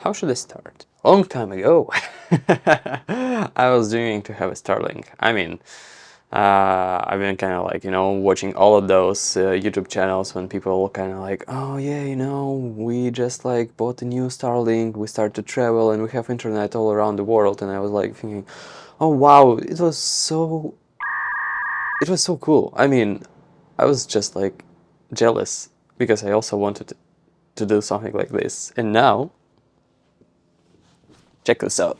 How should I start? A long time ago, I was dreaming to have a Starlink. I've been kind of like, watching all of those YouTube channels when people kind of like, oh yeah, we just like bought a new Starlink, we start to travel and we have internet all around the world. And I was like thinking, oh wow, it was so cool. I was just like jealous because I also wanted to do something like this. And now, check this out.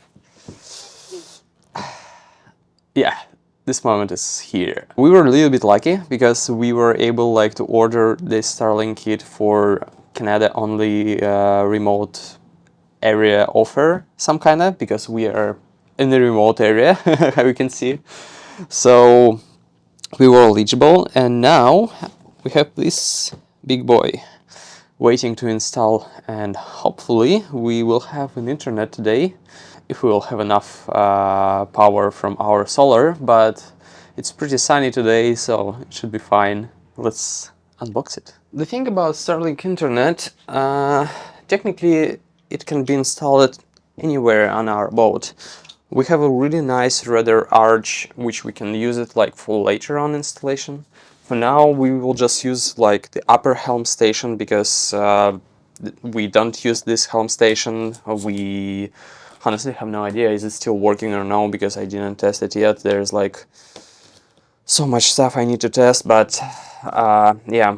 Yeah, this moment is here. We were a little bit lucky because we were able like to order this Starlink kit for Canada only remote area offer, some kind of, because we are in the remote area, how you can see. So we were eligible, and now we have this big boy waiting to install, and hopefully we will have an internet today if we will have enough power from our solar, but it's pretty sunny today, so it should be fine. Let's unbox it. The thing about Starlink internet, technically it can be installed anywhere on our boat. We have a really nice rudder arch which we can use it like for later on installation. For now we will just use like the upper helm station because we don't use this helm station. We honestly have no idea is it still working or no, because I didn't test it yet. There's like so much stuff I need to test, but yeah,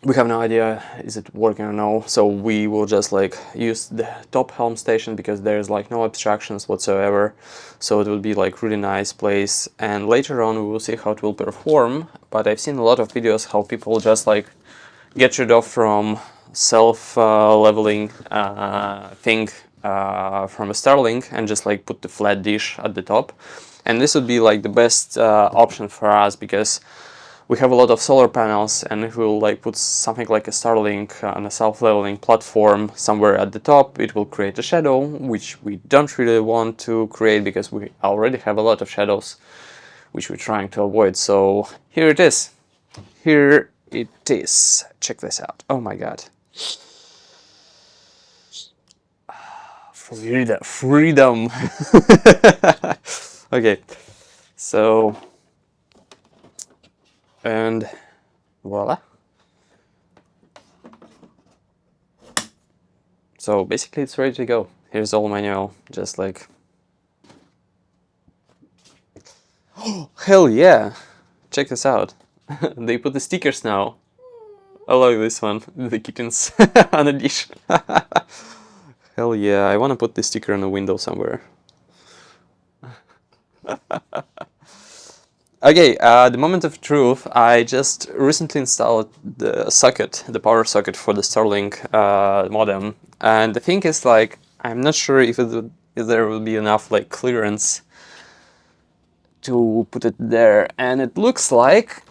we have no idea is it working or no. So we will just like use the top helm station because there's like no obstructions whatsoever, so it will be like really nice place, and later on we will see how it will perform. But I've seen a lot of videos how people just like get rid of from self leveling thing from a Starlink and just like put the flat dish at the top. And this would be like the best option for us because we have a lot of solar panels, and if we'll like put something like a Starlink on a self-leveling platform somewhere at the top, it will create a shadow, which we don't really want to create because we already have a lot of shadows, which we're trying to avoid. So here it is. Here it is. Check this out. Oh my god. Freedom. Okay, so, and voila. So basically it's ready to go. Here's all manual, just like, oh hell yeah, check this out. They put the stickers now. I like this one, the kittens on a dish. Hell yeah, I want to put this sticker on the window somewhere. Okay, the moment of truth, I just recently installed the socket, the power socket for the Starlink modem, and the thing is like, I'm not sure if there will be enough like clearance to put it there, and it looks like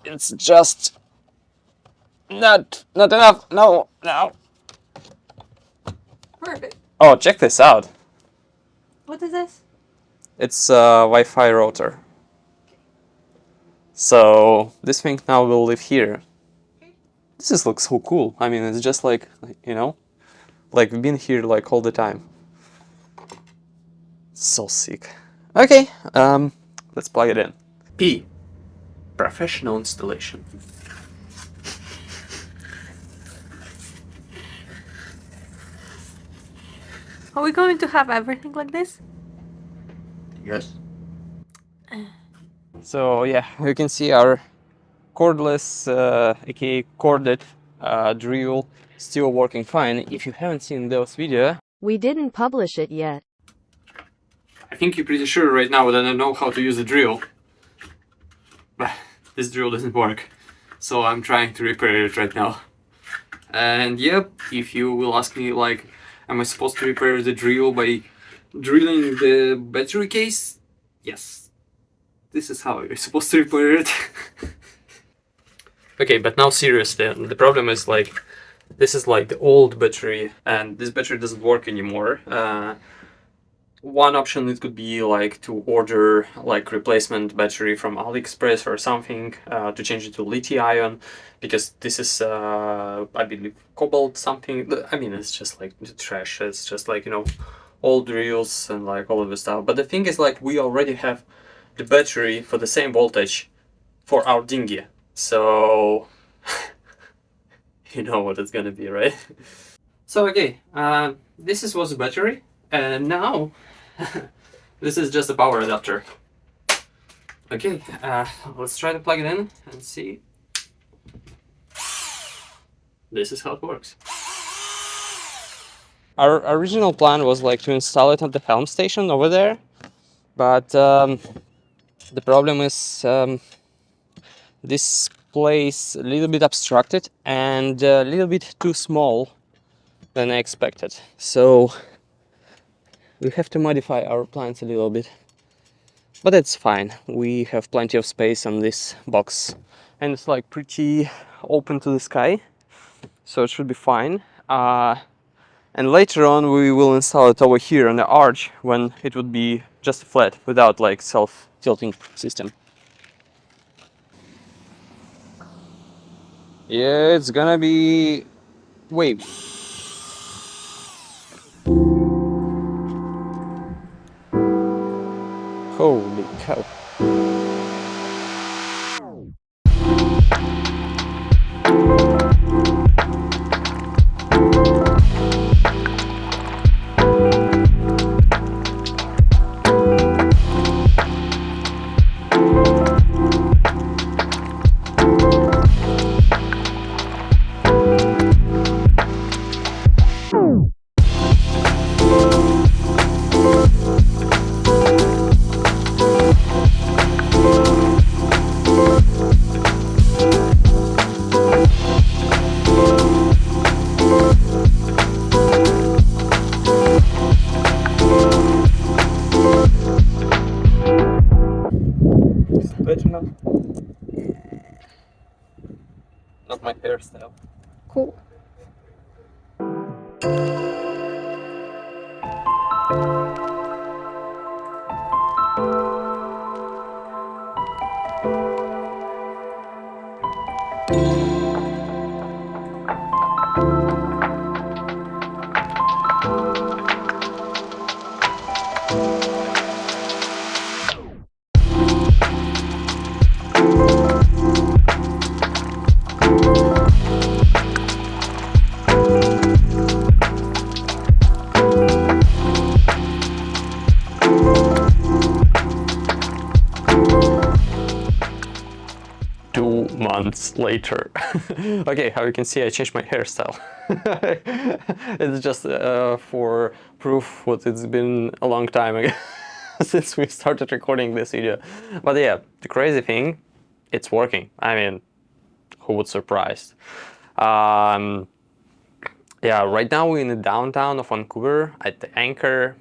it's just not enough. No. Perfect. Oh, check this out. What is this? It's a Wi-Fi router. So this thing now will live here. This just looks so cool. I mean, it's just like, like we've been here like all the time. So sick. Okay, let's plug it in. P. Professional installation. Are we going to have everything like this? Yes. So yeah, you can see our cordless, aka corded drill still working fine. If you haven't seen those videos, We didn't publish it yet. I think you're pretty sure right now that I know how to use a drill. But this drill doesn't work, so I'm trying to repair it right now. And yep, if you will ask me like, am I supposed to repair the drill by drilling the battery case? Yes. This is how you're supposed to repair it. Okay, but now seriously, the problem is like, this is like the old battery, and this battery doesn't work anymore. One option it could be like to order like replacement battery from AliExpress or something to change it to lithium-ion, because this is I believe cobalt something. I mean, it's just like trash. It's just like, you know, old reels and like all of this stuff. But the thing is, like, we already have the battery for the same voltage for our dinghy, so you know what it's gonna be, right? So okay, this was the battery, and now this is just a power adapter. Okay, let's try to plug it in and see. This is how it works. Our original plan was like to install it at the helm station over there, but the problem is this place a little bit obstructed and a little bit too small than I expected. So we have to modify our plans a little bit. But it's fine, we have plenty of space on this box. And it's like pretty open to the sky, so it should be fine. And later on we will install it over here on the arch when it would be just flat without like self-tilting system. Yeah, it's gonna be wavy. Holy cow. Better now? Not my hairstyle. Cool. 2 months later. Okay, how you can see, I changed my hairstyle. It's just for proof what it's been a long time ago since we started recording this video. But yeah, the crazy thing, it's working. I mean, who would surprise? Yeah, right now we're in the downtown of Vancouver at the Anchor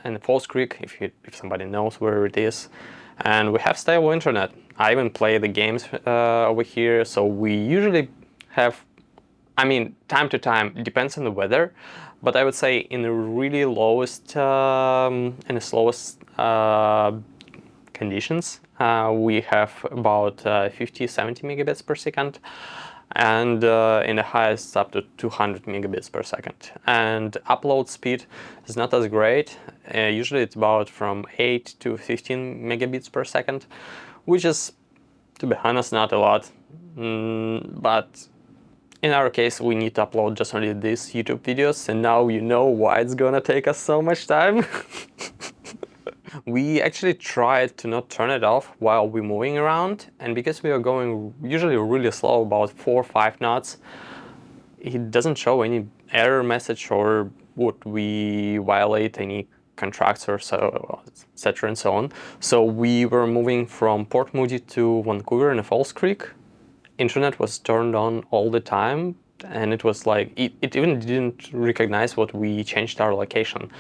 in Falls Creek, if somebody knows where it is. And we have stable internet. I even play the games over here, so we usually have, I mean, time to time, it depends on the weather, but I would say in the really lowest, in the slowest conditions, we have about 50, 70 megabits per second, and in the highest up to 200 megabits per second. And upload speed is not as great. Usually it's about from 8 to 15 megabits per second, which is, to be honest, not a lot. But in our case, we need to upload just only these YouTube videos, and now you know why it's gonna take us so much time. We actually tried to not turn it off while we're moving around, and because we are going usually really slow, about 4 or 5 knots, it doesn't show any error message or would we violate any contracts or so, etc. and so on. So we were moving from Port Moody to Vancouver in Falls Creek. Internet was turned on all the time, and it was like it even didn't recognize what we changed our location.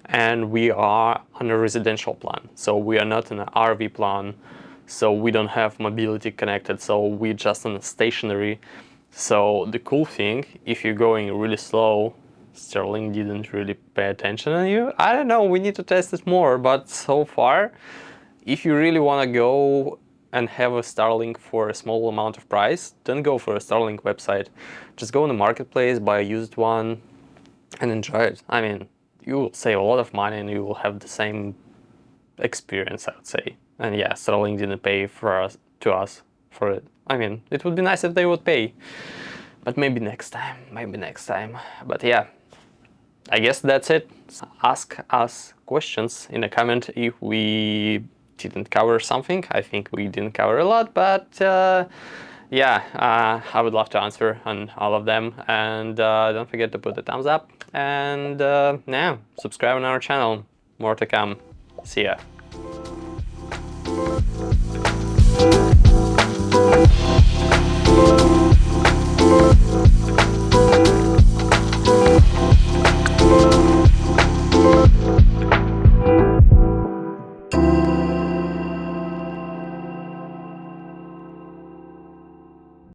And we are on a residential plan, so we are not in an RV plan, so we don't have mobility connected, so we're just on a stationary. So the cool thing, if you're going really slow Starlink didn't really pay attention on you. I don't know, we need to test it more, but so far, if you really want to go and have a Starlink for a small amount of price, don't go for a Starlink website. Just go on the marketplace, buy a used one, and enjoy it. I mean, you will save a lot of money and you will have the same experience, I would say. And yeah, Starlink didn't pay to us for it. I mean, it would be nice if they would pay, but maybe next time, maybe next time. But yeah, I guess that's it. Ask us questions in a comment if we didn't cover something. I think we didn't cover a lot, but yeah, I would love to answer on all of them. And don't forget to put a thumbs up and yeah, subscribe on our channel. More to come. See ya.